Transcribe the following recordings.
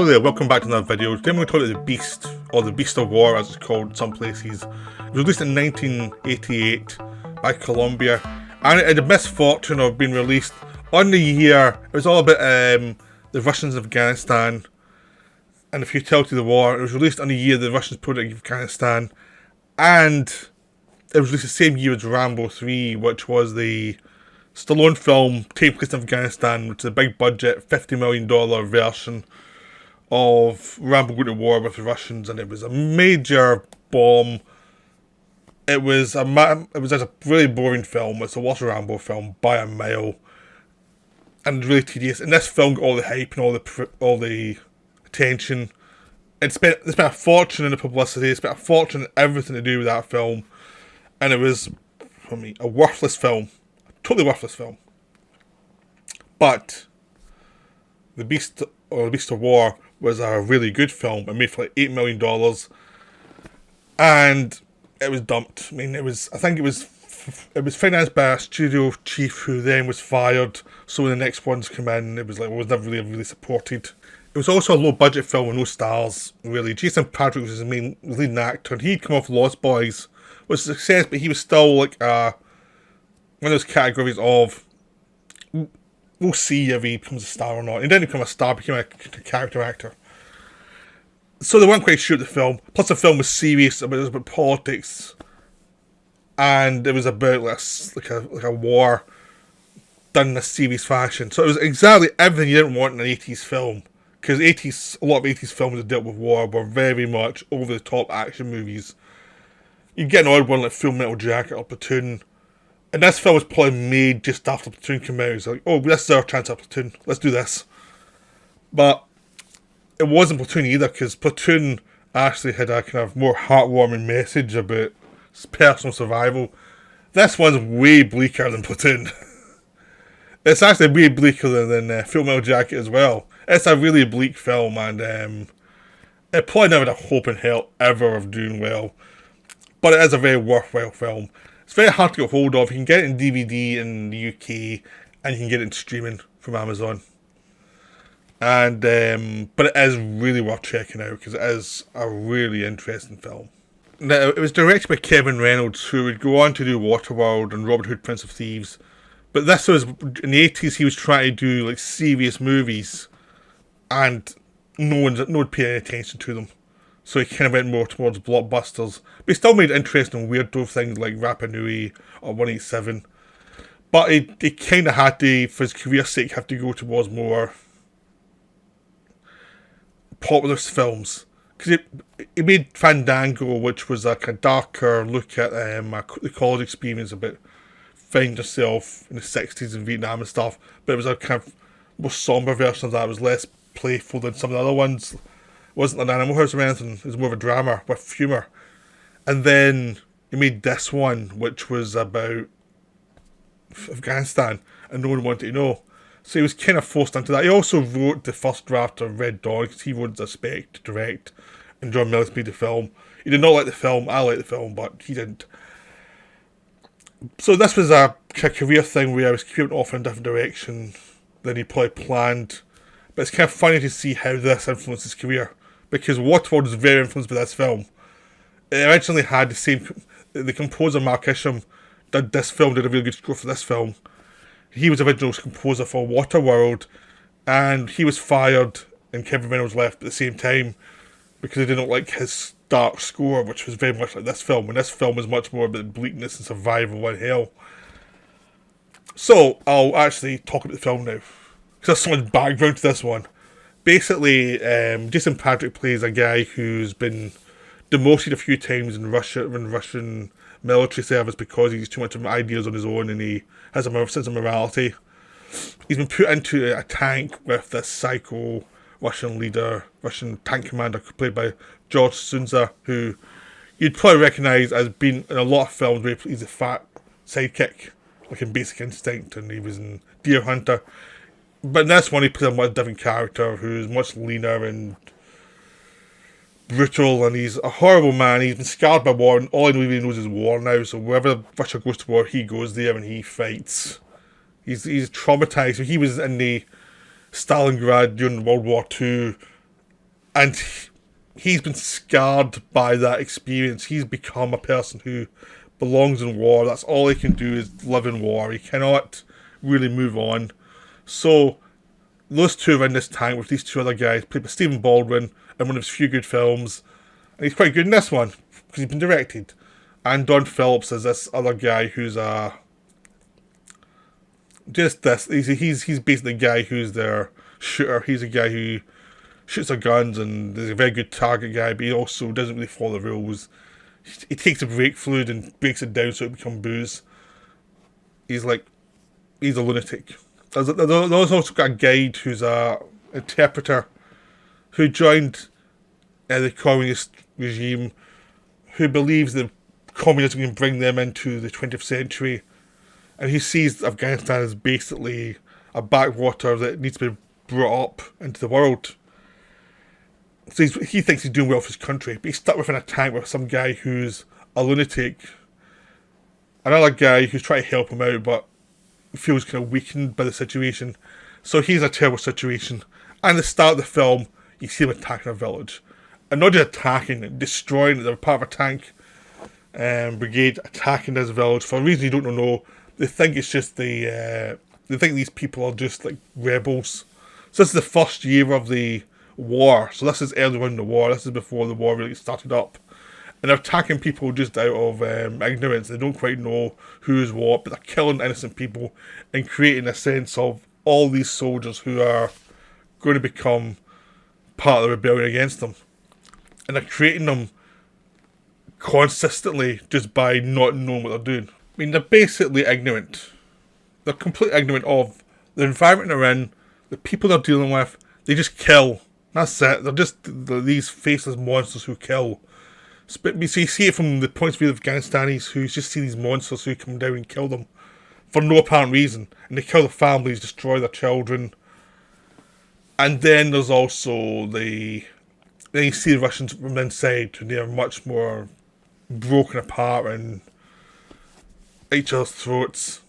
Hello there, welcome back to another video. Today I'm going to talk about The Beast, or The Beast of War as it's called in some places. It was released in 1988 by Columbia, and it had the misfortune of being released on the year. It was all about the Russians in Afghanistan and the futility of the war. It was released on the year the Russians put it in Afghanistan, and it was released the same year as Rambo 3, which was the Stallone film taking place in Afghanistan, which is a big budget, $50 million version of Rambo going to war with the Russians, and it was a major bomb. It was a really boring film. It's the worst Rambo film by a mile, and really tedious. And this film got all the hype and all the attention. It spent a fortune in the publicity. It spent a fortune in everything to do with that film, and it was, for me, a worthless film, totally worthless film. But The Beast of War was a really good film. It made for like $8 million, and it was dumped. I mean, I think it was financed by a studio chief who then was fired. So when the next ones come in, it was never really supported. It was also a low budget film with no stars really. Jason Patric was his main leading actor, and he'd come off Lost Boys, was a success, but he was still like one of those categories of, we'll see if he becomes a star or not. He didn't become a star, he became a character actor. So they weren't quite sure of the film. Plus the film was serious, it was about politics, and it was about like a war done in a serious fashion. So it was exactly everything you didn't want in an 80s film. Because a lot of 80s films that dealt with war were very much over-the-top action movies. You'd get an odd one like Full Metal Jacket or Platoon. And this film was probably made just after Platoon came out. It's like, oh, this is our chance at Platoon. Let's do this. But it wasn't Platoon either, because Platoon actually had a kind of more heartwarming message about personal survival. This one's way bleaker than Platoon. It's actually way bleaker than Full Metal Jacket as well. It's a really bleak film, and it probably never had a hope in hell ever of doing well. But it is a very worthwhile film. It's very hard to get hold of. You can get it in DVD in the UK, and you can get it in streaming from Amazon. And but it is really worth checking out, because it is a really interesting film. Now, it was directed by Kevin Reynolds, who would go on to do Waterworld and Robin Hood, Prince of Thieves. But this was, in the 80s, he was trying to do like serious movies, and no one paid any attention to them. So he kind of went more towards blockbusters. But he still made interesting weirdo things like Rapa Nui or 187. But he kind of had to, for his career's sake, have to go towards more popular films. Because he made Fandango, which was like a darker look at the college experience about finding yourself in the 60s in Vietnam and stuff. But it was a kind of more somber version of that. It was less playful than some of the other ones. It wasn't an Animal House or anything. It was more of a drama with humour. And then he made this one, which was about Afghanistan, and no one wanted to know. So he was kind of forced into that. He also wrote the first draft of Red Dawn, because he wanted a spec to direct, and John Milius made the film. He did not like the film. I liked the film, but he didn't. So this was a career thing where I was keeping off in a different direction than he probably planned. But it's kind of funny to see how this influenced his career, because Waterworld was very influenced by this film. It originally had the composer Mark Isham did a really good score for this film. He was the original composer for Waterworld, and he was fired, and Kevin Reynolds left at the same time, because they didn't like his dark score, which was very much like this film, and this film was much more about bleakness and survival and hell. So, I'll actually talk about the film now, because there's so much background to this one. Basically, Jason Patric plays a guy who's been demoted a few times in Russian military service because he's too much of ideas on his own, and he has a sense of morality. He's been put into a tank with this psycho Russian tank commander played by George Sunza, who you'd probably recognise as being in a lot of films where he's a fat sidekick, like in Basic Instinct, and he was in Deer Hunter. But in this one, he plays a much different character who's much leaner and brutal, and he's a horrible man. He's been scarred by war, and all he really knows is war now. So wherever Russia goes to war, he goes there and he fights. He's traumatised. So he was in the Stalingrad during World War II, And he's been scarred by that experience. He's become a person who belongs in war. That's all he can do is live in war. He cannot really move on. So those two are in this tank with these two other guys, played by Stephen Baldwin in one of his few good films. And he's quite good in this one, because he's been directed. And Don Phillips is this other guy who's just this. He's basically the guy who's their shooter. He's a guy who shoots their guns and is a very good target guy, but he also doesn't really follow the rules. He takes a brake fluid and breaks it down so it becomes booze. He's a lunatic. There's also got a guide who's a interpreter who joined the communist regime, who believes that communism can bring them into the 20th century, and he sees Afghanistan as basically a backwater that needs to be brought up into the world. So he thinks he's doing well for his country, but he's stuck within a tank with some guy who's a lunatic, another guy who's trying to help him out but feels kind of weakened by the situation. So he's in a terrible situation. And at the start of the film, you see him attacking a village. And not just attacking, destroying it. They're part of a tank brigade attacking this village for a reason you don't know. They think it's just they think these people are just like rebels. So this is the first year of the war. So this is early on in the war. This is before the war really started up. And they're attacking people just out of ignorance. They don't quite know who is what, but they're killing innocent people and creating a sense of all these soldiers who are going to become part of the rebellion against them. And they're creating them consistently just by not knowing what they're doing. I mean, they're basically ignorant. They're completely ignorant of the environment they're in, the people they're dealing with. They just kill. That's it. They're just these faceless monsters who kill. So you see it from the point of view of Afghanistanis who just see these monsters who come down and kill them for no apparent reason. And they kill their families, destroy their children. And then there's also then you see the Russians from inside, and they're much more broken apart and at each other's throats.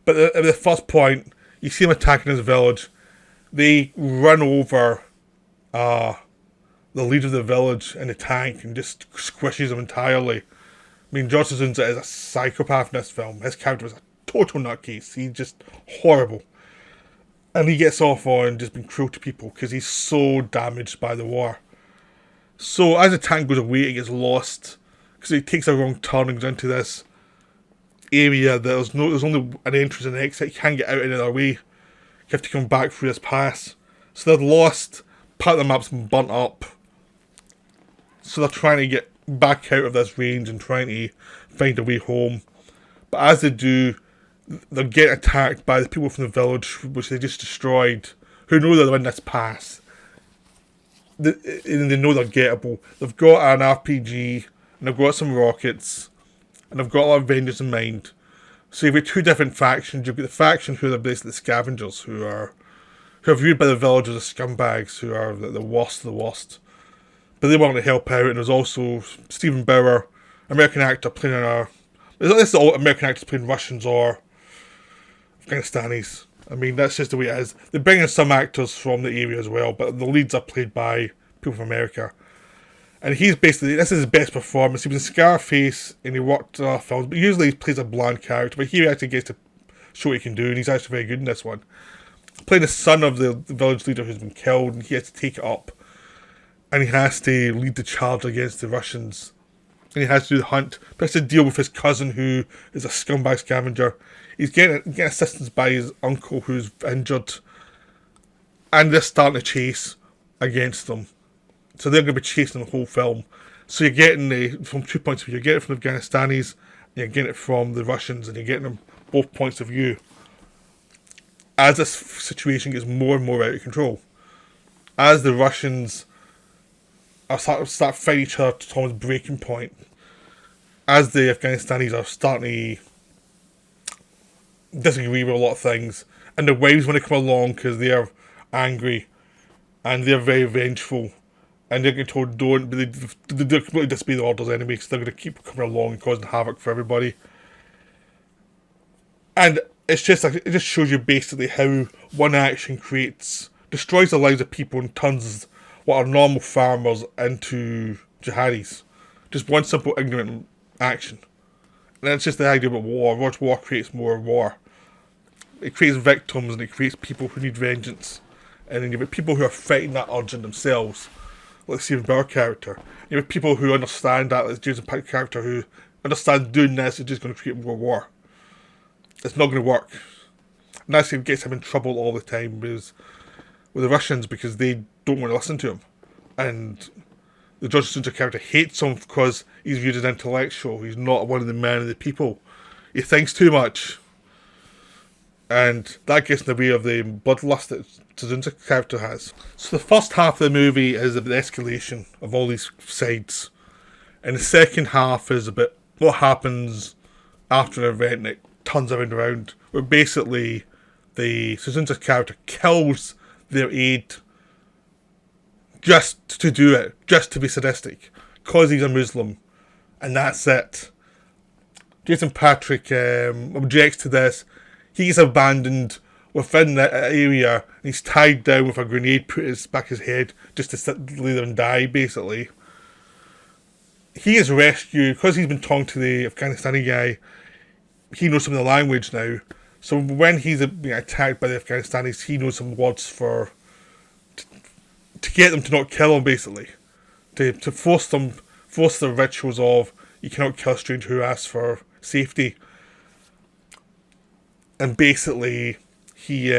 But at the first point, you see them attacking this village. They run over the leader of the village in a tank and just squishes him entirely. I mean, George Lazenza is a psychopath in this film. His character is a total nutcase. He's just horrible. And he gets off on just being cruel to people because he's so damaged by the war. So as the tank goes away, it gets lost because it takes a wrong turn and goes into this area that there's only an entrance and an exit. You can't get out any other way. You have to come back through this pass. So they're lost. Part of the map's been burnt up. So they're trying to get back out of this range and trying to find a way home. But as they do, they're getting attacked by the people from the village, which they just destroyed, who know they're in this pass. They know they're gettable. They've got an RPG, and they've got some rockets, and they've got a lot of vengeance in mind. So you've got two different factions. You've got the faction who are basically the scavengers, who are viewed by the villagers as scumbags, who are the worst of the worst. But they want to help out, and there's also Stephen Bauer, American actor playing this is all American actors playing Russians or Afghanistanis. I mean, that's just the way it is. They bring in some actors from the area as well, but the leads are played by people from America. And he's basically, this is his best performance. He was in Scarface, and he worked in films, but usually he plays a bland character, but here he actually gets to show what he can do, and he's actually very good in this one. Playing the son of the village leader who's been killed, and he has to take it up. And he has to lead the charge against the Russians. And he has to do the hunt. But he has to deal with his cousin who is a scumbag scavenger. He's getting assistance by his uncle who's injured. And they're starting a chase against them. So they're going to be chasing the whole film. So you're getting from 2 points of view. You're getting it from the Afghanistanis, and you're getting it from the Russians, and you're getting them both points of view. As this situation gets more and more out of control. As the Russians start fighting each other to Tom's breaking point, as the Afghanistanis are starting to disagree with a lot of things, and the wives want to come along because they're angry and they're very vengeful, and they're getting told don't, but they completely disobey the orders anyway, because they're going to keep coming along and causing havoc for everybody. And it just shows you basically how one action destroys the lives of people and turns what are normal farmers into jihadis. Just one simple ignorant action. And it's just the idea about war. War creates more war. It creates victims and it creates people who need vengeance. And then you've got people who are fighting that urge in themselves, like the Stephen Bauer character. You have people who understand that, like the Jason Patric character, who understand doing this is just going to create more war. It's not going to work. And that's what gets him in trouble all the time with the Russians, because they don't want to listen to him. And the George Sunter character hates him because he's viewed as intellectual. He's not one of the men of the people. He thinks too much. And that gets in the way of the bloodlust that Sunter character has. So the first half of the movie is about the escalation of all these sides. And the second half is about what happens after an event that turns everything around. Where basically the Sunter character kills their aide just to do it, just to be sadistic, because he's a Muslim, and that's it. Jason Patric objects to this. He's abandoned within that area, and he's tied down with a grenade put in his back of his head just to lay there and die, basically. He is rescued, because he's been talking to the Afghanistani guy. He knows some of the language now, so when he's being attacked by the Afghanistanis, he knows some words to get them to not kill him, basically. To force the rituals of, you cannot kill a stranger who asks for safety. And basically, he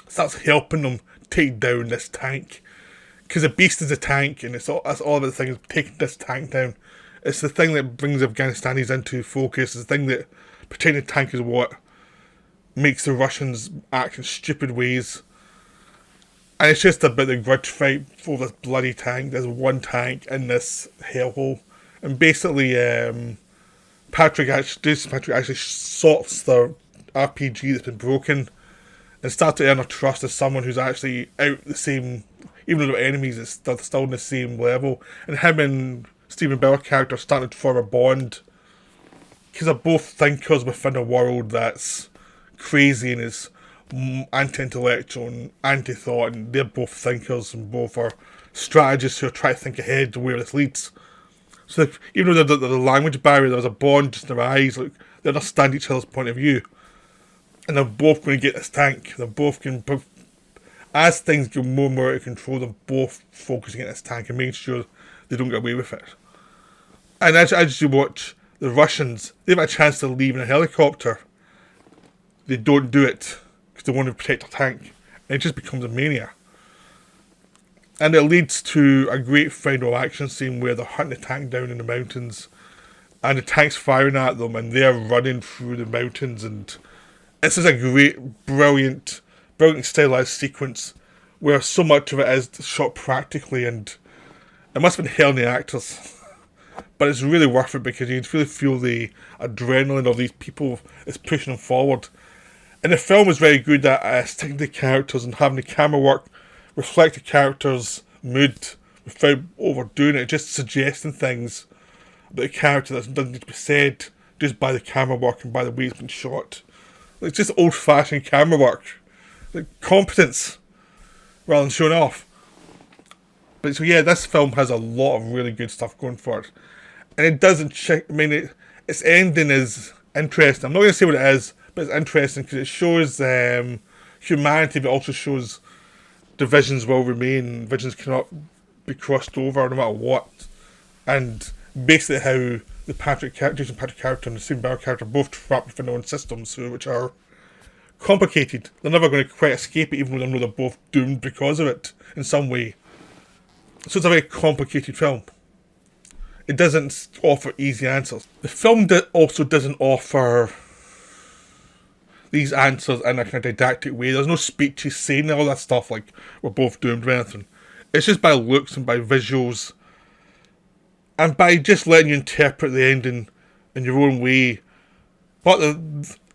starts helping them take down this tank. Because the beast is a tank, and that's all about the thing, is taking this tank down. It's the thing that brings Afghanistanis into focus. It's the thing that protecting the tank is what makes the Russians act in stupid ways. And it's just about the grudge fight for this bloody tank. There's one tank in this hellhole. And basically, Jason Patric actually sorts the RPG that's been broken and starts to earn a trust as someone who's actually out the same, even though they're enemies, it's still on the same level. And him and Stephen Bauer character started to form a bond, because they're both thinkers within a world that's crazy and is anti-intellectual and anti-thought, and they're both thinkers and both are strategists who are trying to think ahead to where this leads. So even though there's a language barrier, there's a bond just in their eyes, like they understand each other's point of view, and they're both going to get this tank. They're both going to, as things get more and more out of control, they're both focusing on this tank and making sure they don't get away with it. And as you watch the Russians, they've had a chance to leave in a helicopter. They don't do it because they want to protect their tank. And it just becomes a mania. And it leads to a great final action scene where they're hunting the tank down in the mountains, and the tank's firing at them, and they're running through the mountains. And this is a great, brilliant stylized sequence where so much of it is shot practically, and it must have been hell on the actors. But it's really worth it because you really feel the adrenaline of these people is pushing them forward. And the film is very good at sticking to the characters and having the camera work reflect the character's mood without overdoing it, just suggesting things about the character that doesn't need to be said just by the camera work and by the way it's been shot. It's just old-fashioned camera work. Like competence rather than showing off. But so yeah, this film has a lot of really good stuff going for it. And it doesn't its ending is interesting. I'm not going to say what it is, but it's interesting because it shows humanity, but also shows divisions will remain. Divisions cannot be crossed over no matter what. And basically how the Jason Patric character and the Stephen Bauer character both trapped within their own systems, which are complicated. They're never going to quite escape it, even though they know they're both doomed because of it in some way. So it's a very complicated film. It doesn't offer easy answers. The film also doesn't offer these answers in a kind of didactic way. There's no speeches saying all that stuff like we're both doomed or anything. It's just by looks and by visuals and by just letting you interpret the ending in your own way. But a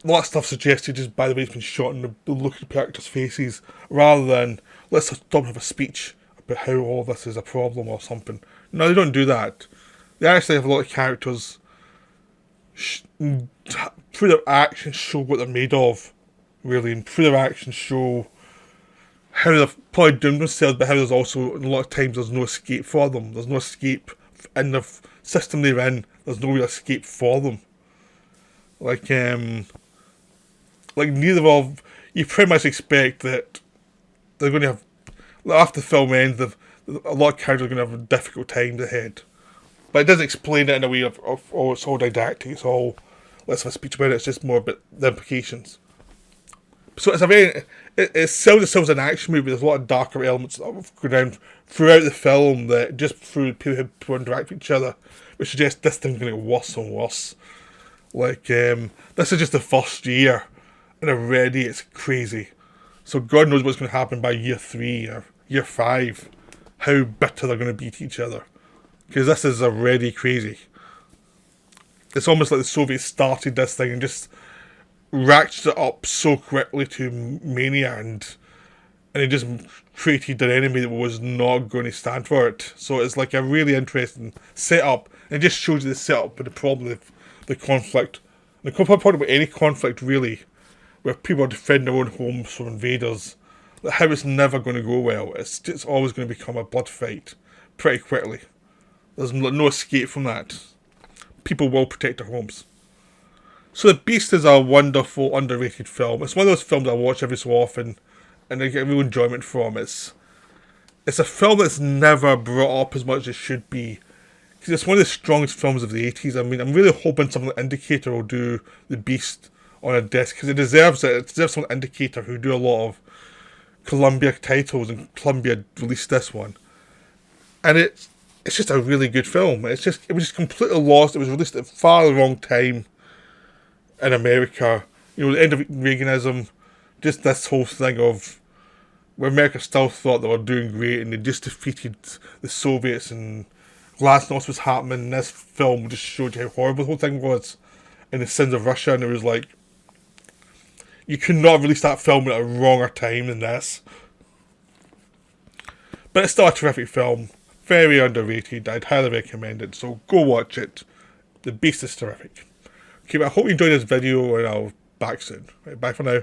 lot of stuff suggested just by the way it's been shot and the look of the characters' faces, rather than let's stop and have a speech about how all this is a problem or something. No, they don't do that. They actually have a lot of characters through their actions show what they're made of, really, and through their actions show how they've probably doomed themselves, but how there's also, a lot of times, there's no escape for them. There's no escape in the system they're in. There's no real escape for them. Like neither of, you pretty much expect that they're going to have, after the film ends, a lot of characters are going to have difficult times ahead. But it doesn't explain it in a way of oh, it's all didactic, it's all, let's have a speech about it, it's just more about the implications. So it's a very, it sells itself as an action movie. There's a lot of darker elements that go down throughout the film, that just through people interact with each other, which suggests this thing's going to get worse and worse. Like, this is just the first year, and already it's crazy. So God knows what's going to happen by year 3 or year 5, how bitter they're going to be to each other. Because this is already crazy. It's almost like the Soviets started this thing and just ratcheted it up so quickly to mania, and it just created an enemy that was not going to stand for it. So it's like a really interesting setup. It just shows you the setup and the problem with the conflict. The problem about any conflict, really, where people are defending their own homes from invaders, how it's never going to go well. It's always going to become a blood fight pretty quickly. There's no escape from that. People will protect their homes. So The Beast is a wonderful, underrated film. It's one of those films I watch every so often, and I get real enjoyment from. It's a film that's never brought up as much as it should be, because it's one of the strongest films of the 80s. I mean, I'm really hoping something like Indicator will do The Beast on a disc, because it deserves it. It deserves some Indicator, who do a lot of Columbia titles, and Columbia released this one. And it's just a really good film. It was just completely lost. It was released at far the wrong time in America. You know, the end of Reaganism, just this whole thing of where America still thought they were doing great, and they just defeated the Soviets, and Glasnost was happening, and this film just showed you how horrible the whole thing was, and the sins of Russia, and it was like, you could not have released that film at a wronger time than this. But it's still a terrific film. Very underrated. I'd highly recommend it, so go watch it. The Beast is terrific. Okay, but I hope you enjoyed this video, and I'll be back soon. Right, bye for now.